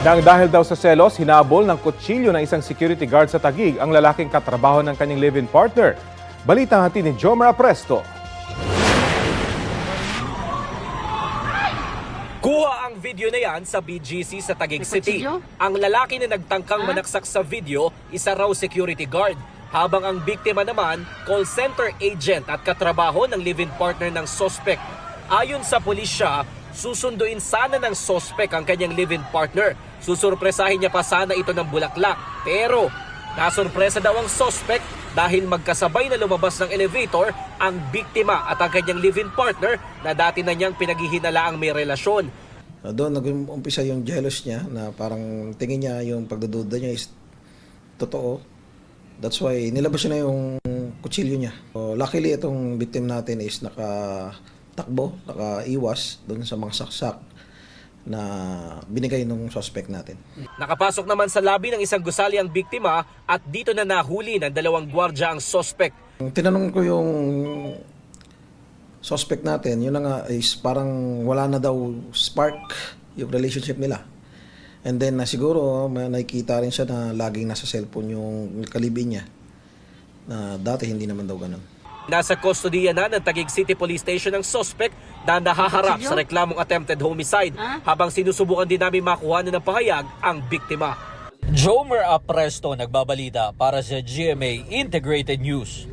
Nang dahil daw sa selos, hinabol ng kutsilyo ng isang security guard sa Taguig ang lalaking katrabaho ng kanyang live-in partner. Balita hatid ni Jomar Presto. Kuha ang video na yan sa BGC sa Taguig City. Ang lalaki na nagtangkang manaksak sa video, isa raw security guard. Habang ang biktima naman, call center agent at katrabaho ng live-in partner ng suspect. Ayon sa pulisya, susunduin sana ng suspect ang kanyang live-in partner. Susurpresahin niya pa sana ito ng bulaklak. Pero nasurpresa daw ang suspect dahil magkasabay na lumabas ng elevator ang biktima at ang kanyang live-in partner na dati na niyang pinaghihinalaang may relasyon. Doon nag-umpisa yung jealous niya na parang tingin niya yung pagdududa niya is totoo. That's why nilabas niya na yung kutsilyo niya. So, luckily itong victim natin is nakatakbo, nakaiwas doon sa mga saksak na binigay ng suspect natin. Nakapasok naman sa labi ng isang gusali ang biktima at dito na nahuli ng dalawang gwardya ang suspect. Tinanong ko yung suspect natin, yun na nga is parang wala na daw spark yung relationship nila. And then siguro nakikita rin siya na laging nasa cellphone yung kalibin niya. Na dati hindi naman daw ganun. Nasa kustodiya na ng Taguig City Police Station ang suspect na nahaharap sa reklamong attempted homicide habang sinusubukan din namin makuha ng pahayag ang biktima. Jomer Apresto nagbabalita para sa GMA Integrated News.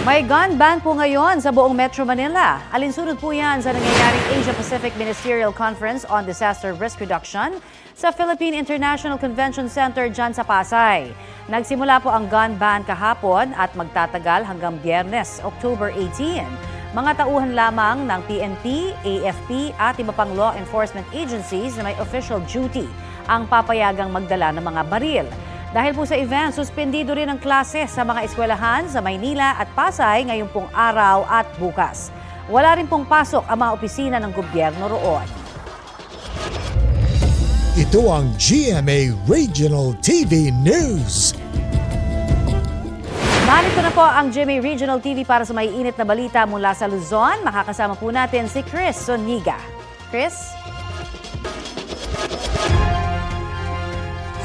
May gun ban po ngayon sa buong Metro Manila. Alinsunod po yan sa nangyayaring Asia-Pacific Ministerial Conference on Disaster Risk Reduction sa Philippine International Convention Center dyan sa Pasay. Nagsimula po ang gun ban kahapon at magtatagal hanggang Biyernes, October 18. Mga tauhan lamang ng PNP, AFP at iba pang law enforcement agencies na may official duty ang papayagang magdala ng mga baril. Dahil po sa event, suspendido rin ang klase sa mga eskwelahan sa Maynila at Pasay ngayong pong araw at bukas. Wala rin pong pasok ang mga opisina ng gobyerno roon. Ito ang GMA Regional TV News. Narito na po ang GMA Regional TV para sa may init na balita mula sa Luzon. Makakasama po natin si Chris Soniga. Chris?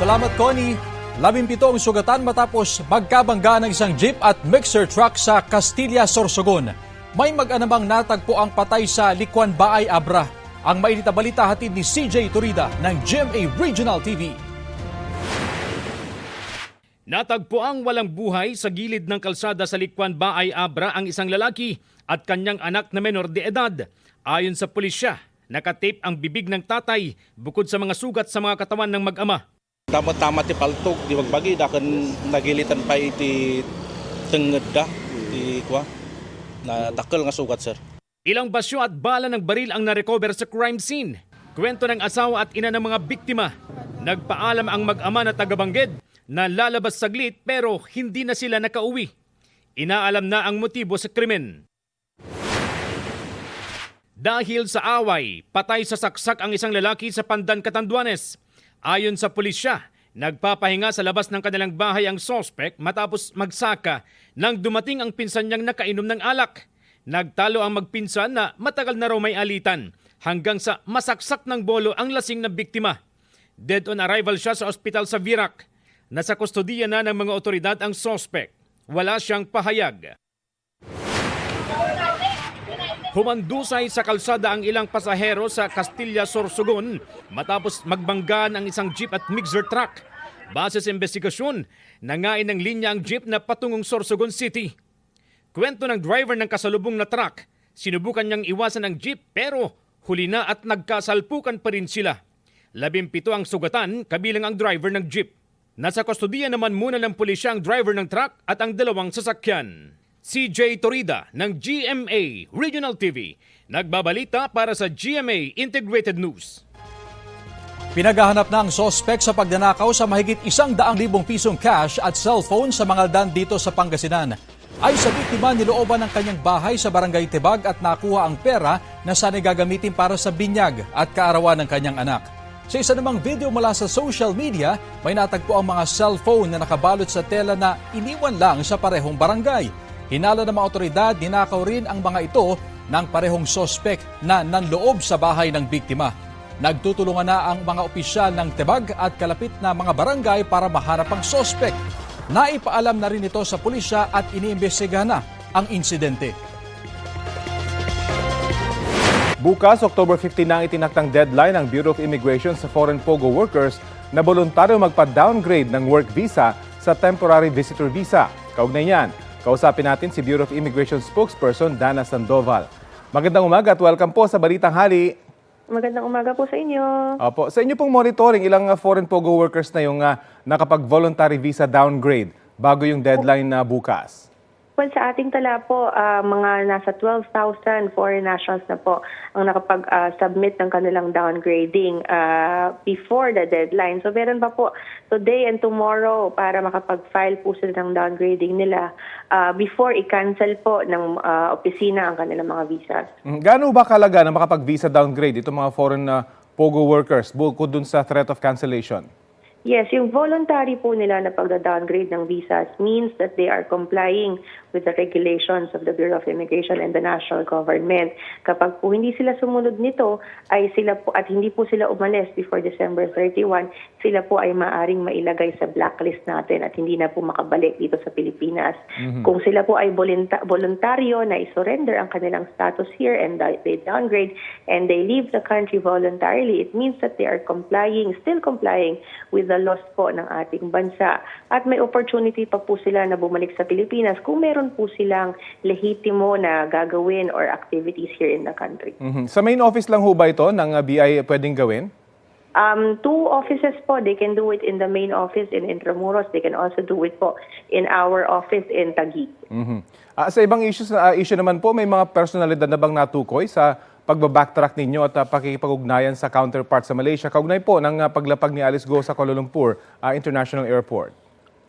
Salamat, Connie. 17 ang sugatan matapos magkabangga ng isang jeep at mixer truck sa Castilla, Sorsogon. May mag-anamang natagpo ang patay sa Licuan Baay, Abra. Ang mainit na balita hatid ni CJ Turida ng GMA Regional TV. Natagpo ang walang buhay sa gilid ng kalsada sa Licuan Baay, Abra ang isang lalaki at kanyang anak na menor de edad. Ayon sa pulisya, nakatape ang bibig ng tatay bukod sa mga sugat sa mga katawan ng mag-ama. Tama-tama ti paltog, di magbagi, dakan nagilitan pa iti tenged da, di kwa, na takal nga sugat, sir. Ilang basyo at bala ng baril ang narecover sa crime scene. Kwento ng asawa at ina ng mga biktima. Nagpaalam ang mag-ama na taga-Bangged na lalabas saglit pero hindi na sila nakauwi. Inaalam na ang motibo sa krimen. Dahil sa away, patay sa saksak ang isang lalaki sa Pandan, Catanduanes. Ayon sa pulisya, nagpapahinga sa labas ng kanilang bahay ang suspect matapos magsaka nang dumating ang pinsan niyang nakainom ng alak. Nagtalo ang magpinsan na matagal na raw may alitan hanggang sa masaksak ng bolo ang lasing na biktima. Dead on arrival siya sa ospital sa Virac. Nasa kustodiya na ng mga otoridad ang suspect. Wala siyang pahayag. Humandusay sa kalsada ang ilang pasahero sa Castilla, Sorsogon matapos magbanggaan ang isang jeep at mixer truck. Base sa investigasyon, nangain ng linya ang jeep na patungong Sorsogon City. Kwento ng driver ng kasalubong na truck, sinubukan niyang iwasan ang jeep pero huli na at nagkasalpukan pa rin sila. 17 ang sugatan kabilang ang driver ng jeep. Nasa kustodiya naman muna ng pulisya ang driver ng truck at ang dalawang sasakyan. CJ Torida ng GMA Regional TV, nagbabalita para sa GMA Integrated News. Pinaghahanap na ang sospek sa pagnanakaw sa mahigit 100,000 pisong cash at cellphone sa mga aldan dito sa Pangasinan. Ay sa biktima, nilooban ng kanyang bahay sa Barangay Tibag at nakuha ang pera na sana gagamitin para sa binyag at kaarawan ng kanyang anak. Sa isa namang video mula sa social media, may natagpo ang mga cellphone na nakabalot sa tela na iniwan lang sa parehong barangay. Hinala ng mga otoridad, ninakaw rin ang mga ito ng parehong sospek na nanloob sa bahay ng biktima. Nagtutulungan na ang mga opisyal ng Tebag at kalapit na mga barangay para mahanap ang sospek. Naipaalam na rin ito sa pulisya at iniimbestigahan na ang insidente. Bukas, October 15 na ang itinaktang deadline ng Bureau of Immigration sa foreign POGO workers na voluntaryo magpa-downgrade ng work visa sa temporary visitor visa. Kaugnay niyan, kausapin natin si Bureau of Immigration spokesperson Dana Sandoval. Magandang umaga at welcome po sa Balitang Hali. Magandang umaga po sa inyo. Opo, sa inyo pong monitoring, ilang foreign POGO workers na yung nakapag-voluntary visa downgrade bago yung deadline na bukas? Well, sa ating tala po, mga nasa 12,000 foreign nationals na po ang nakapag-submit ng kanilang downgrading before the deadline. So, meron pa po today and tomorrow para makapag-file po sila ng downgrading nila before i-cancel po ng opisina ang kanilang mga visas. Gaano ba kalaga na makapag-visa downgrade itong mga foreign POGO workers bukod dun sa threat of cancellation? Yes, yung voluntary po nila na pagda-downgrade ng visas means that they are complying with the regulations of the Bureau of Immigration and the national government. Kapag po hindi sila sumunod nito, ay sila po, at hindi po sila umalis before December 31, sila po ay maaring mailagay sa blacklist natin at hindi na po makabalik dito sa Pilipinas. Kung sila po ay voluntaryo na i-surrender ang kanilang status here and they downgrade and they leave the country voluntarily, it means that they are still complying with the laws po ng ating bansa. At may opportunity pa po sila na bumalik sa Pilipinas kung meron po silang lehitimo na gagawin or activities here in the country. Sa main office lang ho ba ito ng BI pwedeng gawin? 2 offices po. They can do it in the main office in Intramuros. They can also do it po in our office in Taguig. Sa ibang issue naman po, may mga personalidad na bang natukoy sa pagbabacktrack ninyo at pakikipag-ugnayan sa counterpart sa Malaysia, kaugnay po ng paglapag ni Alice Go sa Kuala Lumpur International Airport?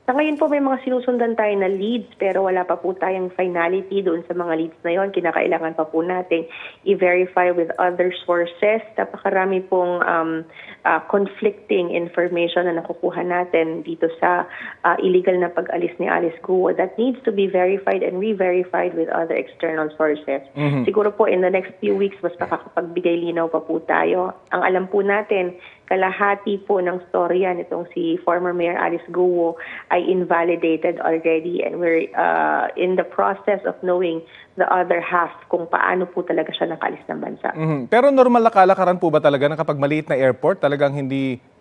Sa ngayon po may mga sinusundan tayo na leads pero wala pa po tayong finality doon sa mga leads na yon. Kinakailangan pa po natin i-verify with other sources. Napakarami pong conflicting information na nakukuha natin dito sa illegal na pag-alis ni Alice Guo that needs to be verified and re-verified with other external sources. Siguro po in the next few weeks mas makakapagbigay linaw pa po tayo. Ang alam po natin, kalahati po ng storya nitong si former Mayor Alice Guo ay invalidated already and we're in the process of knowing the other half kung paano po talaga siya nakalis ng bansa. Pero normal na kalakaran po ba talaga na kapag maliit na airport, talagang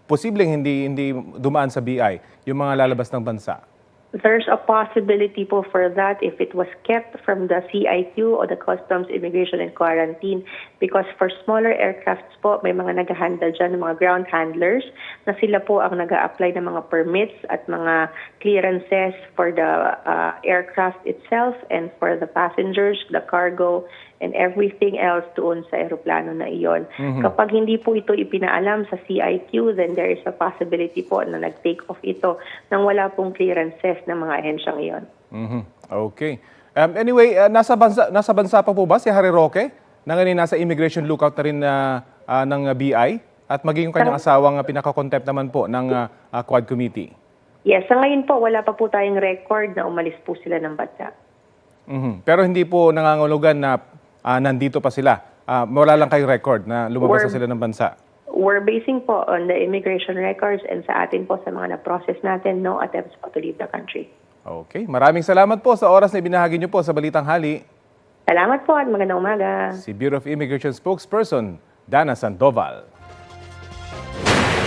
posibleng hindi dumaan sa BI yung mga lalabas ng bansa? There's a possibility po for that if it was kept from the CIQ or the Customs, Immigration and Quarantine because for smaller aircrafts po, may mga nag-handle dyan, mga ground handlers na sila po ang nag-a-apply ng mga permits at mga clearances for the aircraft itself and for the passengers, the cargo, and everything else doon sa aeroplano na iyon. Kapag hindi po ito ipinaalam sa CIQ, then there is a possibility po na nag-take off ito nang wala pong clearances ng mga ahensyang iyon. Okay. Anyway, nasa bansa pa po ba si Harry Roque na ngayon nasa immigration lookout na rin ng BI at maging yung kanyang asawang pinaka-contempt naman po ng Quad Committee? Yes, sa ngayon po wala pa po tayong record na umalis po sila ng bansa. Pero hindi po nangangulugan na nandito pa sila. Wala lang kayong record na lumabas na sila ng bansa. We're basing po on the immigration records and sa atin po sa mga na-process natin, no attempts po to leave the country. Okay. Maraming salamat po sa oras na ibinahagi niyo po sa Balitang Hali. Salamat po at magandang umaga. Si Bureau of Immigration spokesperson, Dana Sandoval.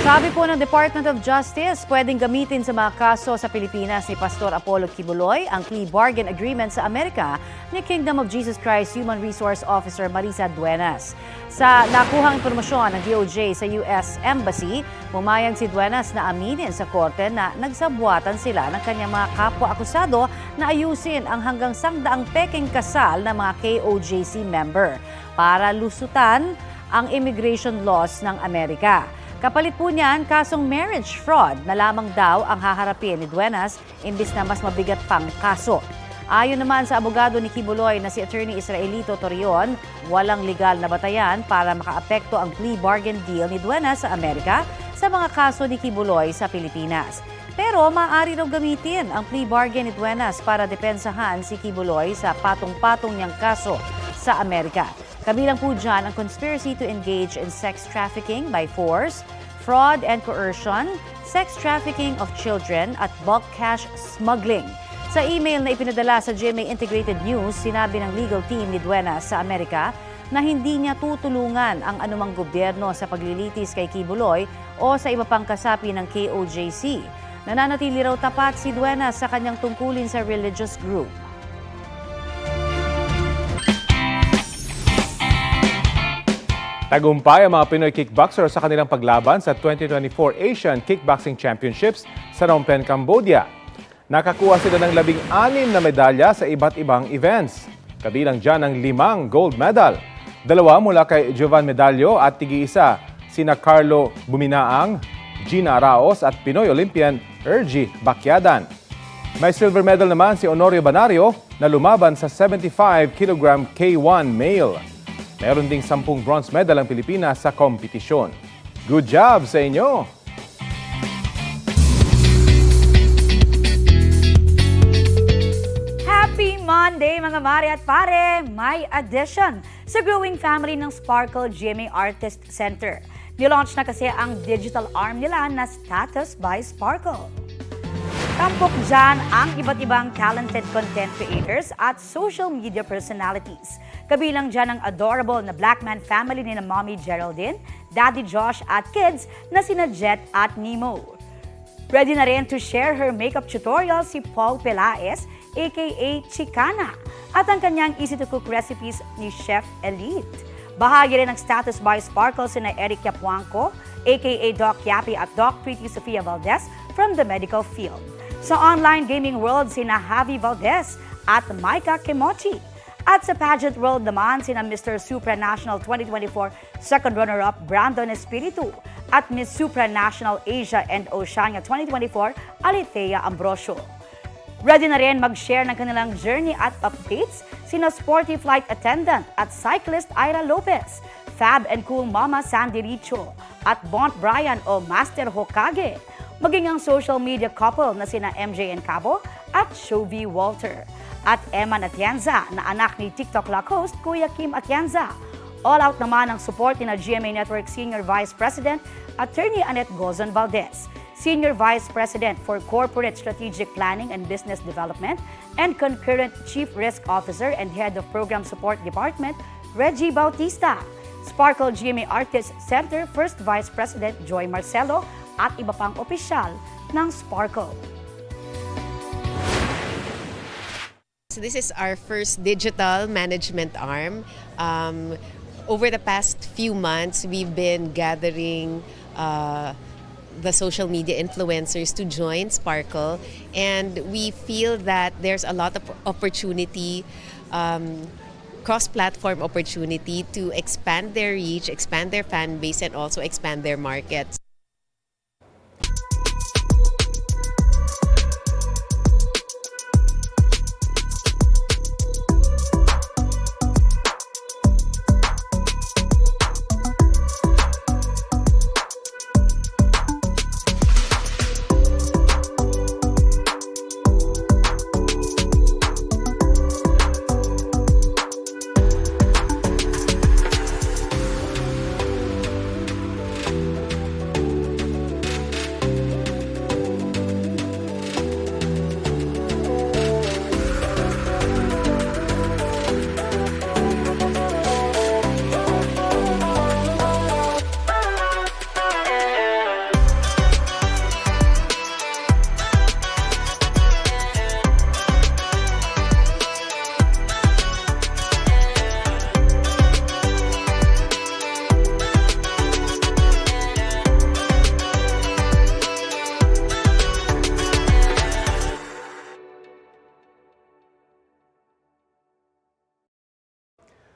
Sabi po ng Department of Justice, pwedeng gamitin sa mga kaso sa Pilipinas ni Pastor Apollo Kibuloy ang plea bargain agreement sa Amerika ni Kingdom of Jesus Christ Human Resource Officer Marisa Duenas. Sa nakuhang impormasyon ng DOJ sa US Embassy, pumayag si Duenas na aminin sa korte na nagsabwatan sila ng kanyang mga kapwa-akusado na ayusin ang hanggang 100 peking kasal ng mga KOJC member para lusutan ang immigration laws ng Amerika. Kapalit po niyan, kasong marriage fraud na lamang daw ang haharapin ni Duenas imbis na mas mabigat pang kaso. Ayon naman sa abogado ni Kibuloy na si Attorney Israelito Torion, walang legal na batayan para makaapekto ang plea bargain deal ni Duenas sa Amerika sa mga kaso ni Kibuloy sa Pilipinas. Pero maaari raw gamitin ang plea bargain ni Duenas para depensahan si Kibuloy sa patong-patong niyang kaso sa Amerika. Kabilang po dyan ang conspiracy to engage in sex trafficking by force, fraud and coercion, sex trafficking of children at bulk cash smuggling. Sa email na ipinadala sa GMA Integrated News, sinabi ng legal team ni Duenas sa Amerika na hindi niya tutulungan ang anumang gobyerno sa paglilitis kay Kibuloy o sa iba pang kasapi ng KOJC. Nananatili raw tapat si Duenas sa kanyang tungkulin sa religious group. Tagumpay ang mga Pinoy kickboxer sa kanilang paglaban sa 2024 Asian Kickboxing Championships sa Phnom Penh, Cambodia. Nakakuha sila ng 16 na medalya sa iba't ibang events. Kabilang dyan ang 5 gold medal. 2 mula kay Jovan Medallo at tig-isa sina Carlo Buminaang, Gina Araos at Pinoy Olympian Ergie Bacyadan. May silver medal naman si Honorio Banario na lumaban sa 75 kg K1 male. Meron ding 10 bronze medal ang Pilipinas sa kompetisyon. Good job sa inyo! Happy Monday mga mare at pare! May addition sa growing family ng Sparkle GMA Artist Center. Nilaunch na kasi ang digital arm nila na Status by Sparkle. Tampok dyan ang iba't ibang talented content creators at social media personalities. Kabilang dyan ang adorable na black man family ni na Mommy Geraldine, Daddy Josh at kids na sina Jet at Nemo. Ready na rin to share her makeup tutorial si Paul Pelaez, aka Chicana, at ang kanyang easy-to-cook recipes ni Chef Elite. Bahagi rin ng Status by Sparkle sina Eric Yapuanco, aka Doc Yapi at Doc Pretty Sofia Valdez from the medical field. Sa online gaming world, sina Javi Valdez at Micah Kimochi. At sa pageant world naman, sina Mr. Supranational 2024 second runner-up Brandon Espiritu at Miss Supranational Asia and Oceania 2024 Alithea Ambrosio. Ready na rin mag-share ng kanilang journey at updates sina sporty flight attendant at cyclist Ira Lopez, Fab and Cool Mama Sandy Richo at Bont Brian o Master Hokage. Maging ang social media couple na sina MJ and Cabo at Shovie Walter. At Emma Atienza na anak ni TikTok Lock host Kuya Kim Atienza. All out naman ang support ni na GMA Network Senior Vice President Attorney Annette Gozon Valdez, Senior Vice President for Corporate Strategic Planning and Business Development and concurrent Chief Risk Officer and Head of Program Support Department Reggie Bautista, Sparkle GMA Artist Center First Vice President Joy Marcelo at iba pang opisyal ng Sparkle. So this is our first digital management arm. Over the past few months, we've been gathering the social media influencers to join Sparkle, and we feel that there's a lot of opportunity, cross-platform opportunity to expand their reach, expand their fan base, and also expand their markets.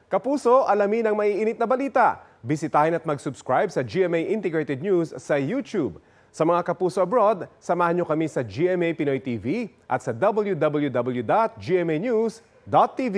Kapuso, alamin ang maiinit na balita. Bisitahin at mag-subscribe sa GMA Integrated News sa YouTube. Sa mga kapuso abroad, samahan nyo kami sa GMA Pinoy TV at sa www.gmanews.tv.